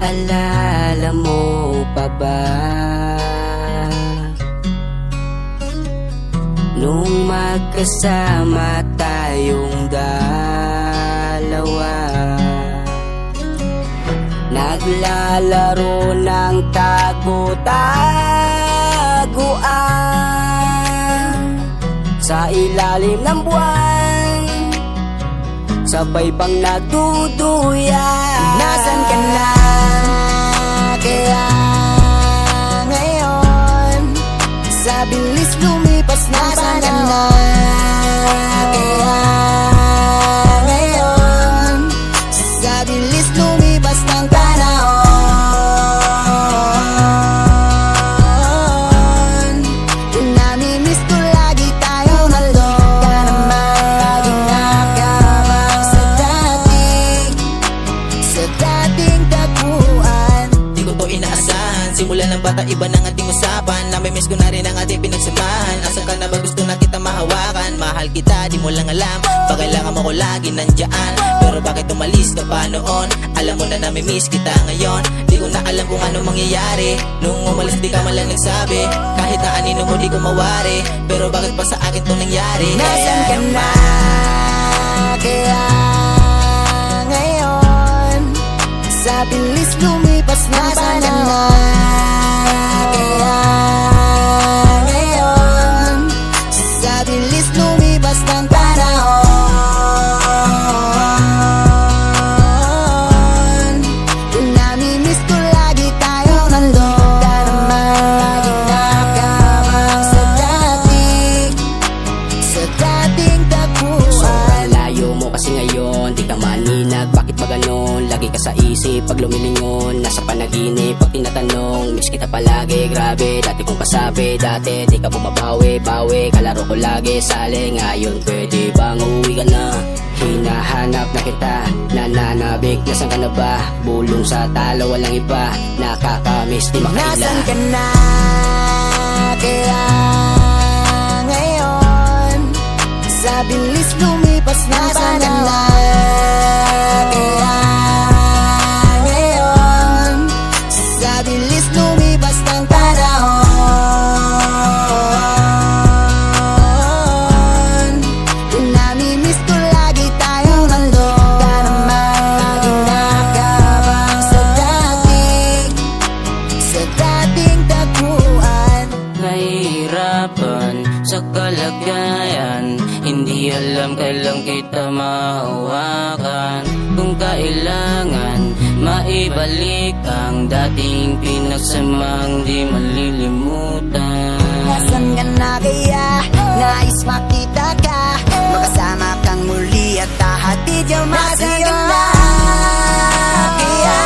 Naalala mo pa ba nung magkasama tayong dalawa, naglalaro ng tago-taguan sa ilalim ng buwan, sabay pang nagduduyan. Nasaan ka na? Kaya ngayon sa bilis lumipas ng panahon. Kaya ngayon sa bilis lumipas ng panahon. Nami-miss ko lagi tayong alone. Ka naman laging nakabang sa dating tagpuan. Di ko to inaasahan, simula ng bata iba ng ating usapan. Nami-miss ko na rin ang ating pinagsamahan. Asan ka na ba, gusto na kita mahawakan? Mahal kita, di mo lang alam, ba kailangan mo ko lagi nandyan? Pero bakit umalis ka pa noon? Alam mo na nami-miss kita ngayon. Di ko na alam kung ano mangyayari. Nung umalis di ka man lang nagsabi, kahit na anino mo di ko mawari. Pero bakit pa sa akin to nangyari? Nasaan ka na? Kaya ngayon sa bilis lumipas ng panahon. Kaya ngayon sa bilis lumipas ng panahon. Nami-miss ko lagi tayong nandun. Ka naman laging nakabang sa dating tagpuan. Sobrang layo mo kasi ngayon, di ka maninag. Bakit ba ganon? Lagi ka sa isip pag lumilingon. Nasa panaginip pag tinatanong, miss kita palagi, grabe. Dati kong kasabi, dati di ka bumabawi, bawi. Kalaro ko lagi, sali. Ngayon pwede bang uwi ka na? Hinahanap na kita, nananabik, nasan ka na ba? Bulong sa talo, walang iba, nakakamiss, di makaila. Nasaan ka na? Kaya ngayon sa bilis lumipas ng panahon. Kaya ngayon sa bilis lumipas ng panahon. Nami-miss ko lagi tayong nandun. Ka naman laging nakabang sa dating tagpuan. Nahihirapan sa kalagayan, hindi alam kailan kita mahawakan. Kung kailangan maibalik ang dating pinagsamang di malilimutan. Nasaan ka na kaya? Nais makita ka, makasama kang muli at tahatid yung masaya. Nasaan ka na? Kaya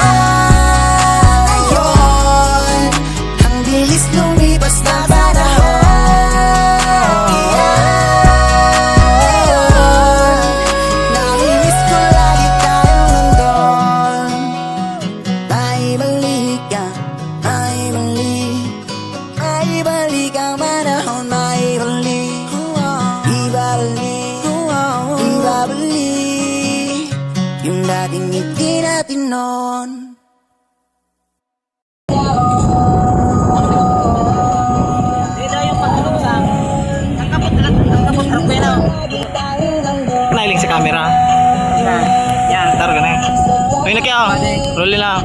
ngayon ang bilis lumipas na panahon. Yung dating ngiti natin noon. Nailing sa camera. Yan. Taro ka na. Ay, nakaya. Rolling lang.